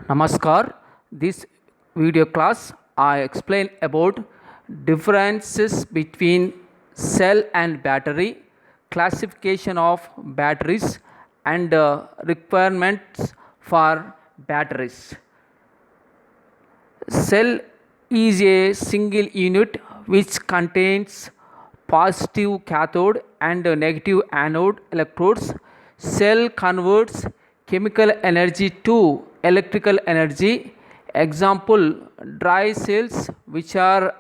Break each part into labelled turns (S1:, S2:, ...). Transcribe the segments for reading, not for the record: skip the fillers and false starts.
S1: Namaskar. This video class I explain about differences between cell and battery, classification of batteries and requirements for batteries. Cell is a single unit which contains positive cathode and negative anode electrodes. Cell converts chemical energy to electrical energy. Example, dry cells which are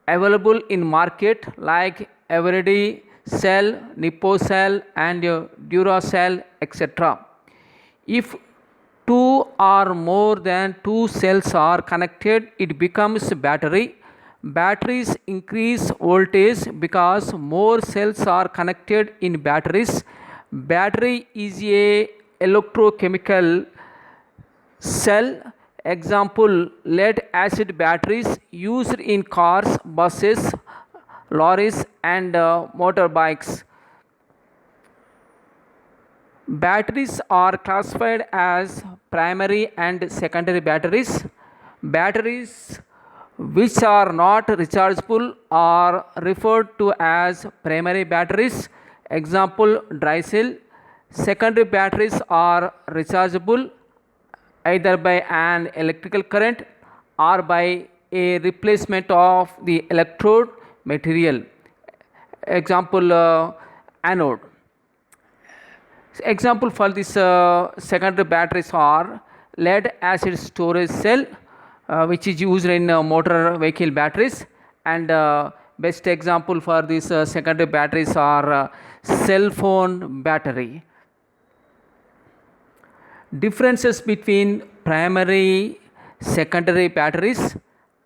S1: available in market like Eveready cell, Nippo cell and Duracell, etc. If two or more than two cells are connected, it becomes battery. Batteries increase voltage because more cells are connected in batteries. Battery is a electrochemical cell. Example, lead acid batteries used in cars, buses, lorries and motorbikes. Batteries are classified as primary and secondary batteries. Batteries which are not rechargeable are referred to as primary batteries. Example, dry cell. Secondary batteries are rechargeable either by an electrical current or by a replacement of the electrode material. Example, anode. Example for this secondary batteries are lead acid storage cell which is used in motor vehicle batteries, and best example for this secondary batteries are cell phone battery. Differences between primary secondary batteries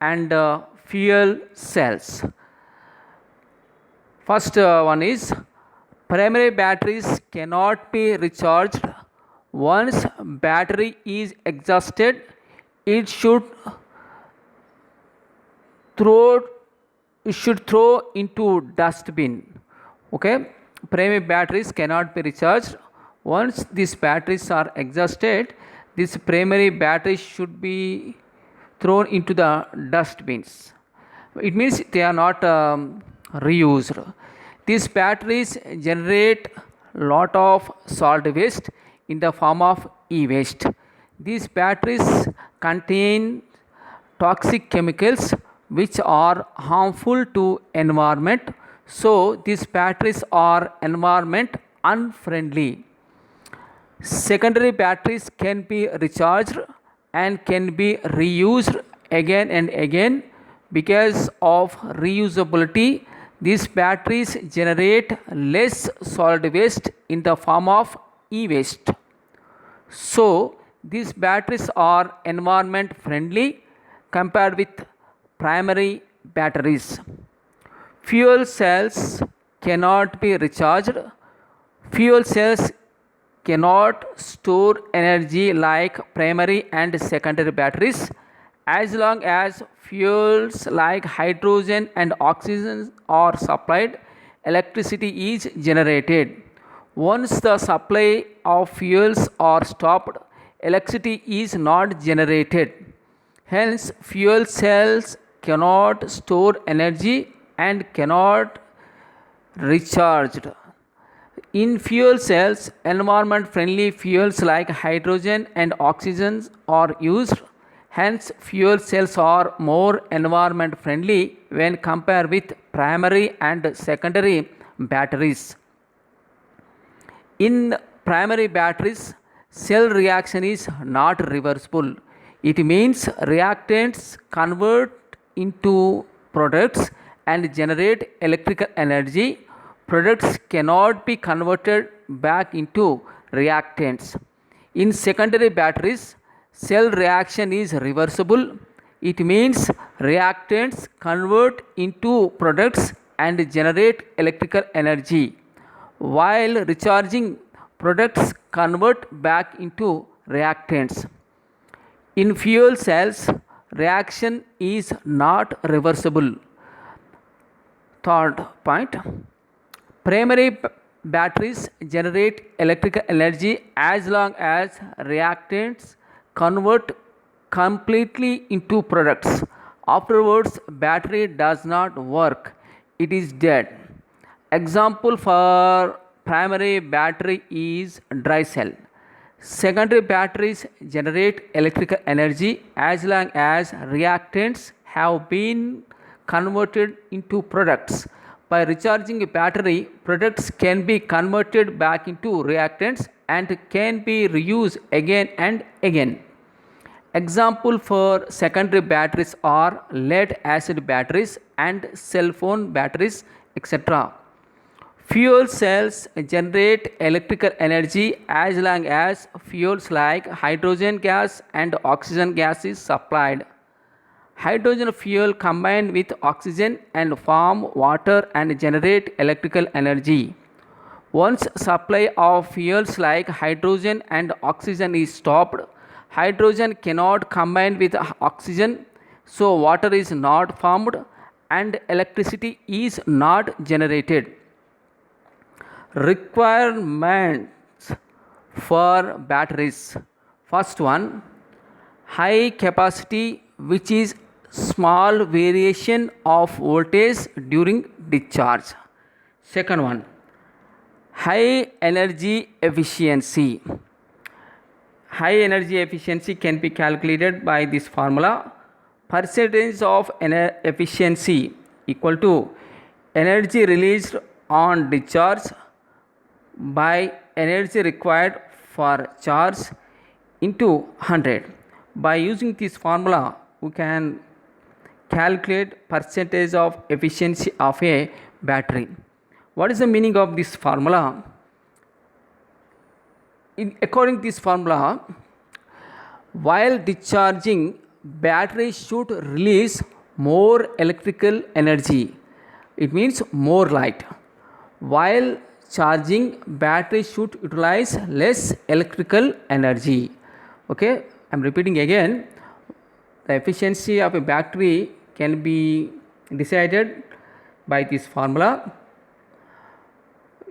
S1: and fuel cells. First one is primary batteries cannot be recharged. Once battery is exhausted, it should throw into dustbin. Okay, primary batteries cannot be recharged. Once these batteries are exhausted, this primary battery should be thrown into the dustbins. It means they are not reused. These batteries generate lot of solid waste in the form of e-waste. These batteries contain toxic chemicals which are harmful to environment. So these batteries are environment unfriendly. Secondary batteries can be recharged and can be reused again and again. Because of reusability, these batteries generate less solid waste in the form of e-waste. So these batteries are environment friendly compared with primary batteries. Fuel cells cannot be recharged. Fuel cells cannot store energy like primary and secondary batteries. As long as fuels like hydrogen and oxygen are supplied, electricity is generated. Once the supply of fuels are stopped, electricity is not generated. Hence, fuel cells cannot store energy and cannot recharged. In fuel cells, environment friendly fuels like hydrogen and oxygen are used. Hence, fuel cells are more environment friendly when compared with primary and secondary batteries. In primary batteries, cell reaction is not reversible. It means reactants convert into products and generate electrical energy. Products cannot be converted back into reactants. In secondary batteries, cell reaction is reversible. It means reactants convert into products and generate electrical energy, while recharging products convert back into reactants. In fuel cells, reaction is not reversible. Third point, primary batteries generate electrical energy as long as reactants convert completely into products. Afterwards, battery does not work. It is dead. Example for primary battery is dry cell. Secondary batteries generate electrical energy as long as reactants have been converted into products. By recharging a battery, products can be converted back into reactants and can be reused again and again. Example for secondary batteries are lead acid batteries and cell phone batteries, etc. Fuel cells generate electrical energy as long as fuels like hydrogen gas and oxygen gas is supplied. Hydrogen fuel combine with oxygen and form water and generate electrical energy. Once supply of fuels like hydrogen and oxygen is stopped, hydrogen cannot combine with oxygen, so water is not formed and electricity is not generated. Requirements for batteries. First one, high capacity, which is small variation of voltage during discharge. Second one, high energy efficiency. High energy efficiency can be calculated by this formula. Percentage of efficiency equal to energy released on discharge by energy required for charge into 100. By using this formula, we can calculate percentage of efficiency of a battery. What is the meaning of this formula? According to this formula, while discharging, battery should release more electrical energy. It means more light. While charging, battery should utilize less electrical energy. Okay, I am repeating again. The efficiency of a battery can be decided by this formula.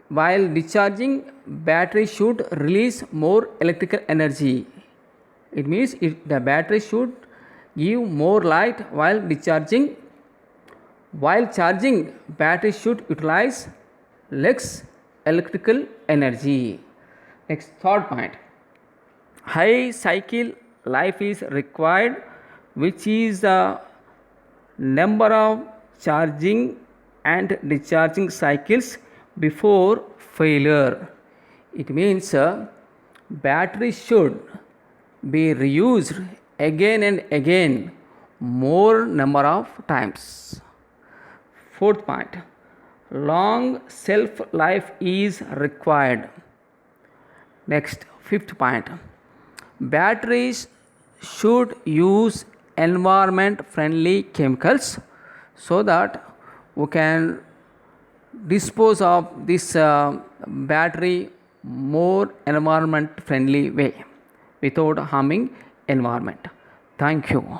S1: While discharging, battery should release more electrical energy. It means the battery should give more light while discharging. While charging, battery should utilize less electrical energy. Next, third point. High cycle life is required, which is the number of charging and discharging cycles before failure. It means battery should be reused again and again more number of times. Fourth point, long shelf life is required. Next, fifth point, batteries should use environment friendly chemicals so that we can dispose of this battery more environment friendly way without harming environment. Thank you.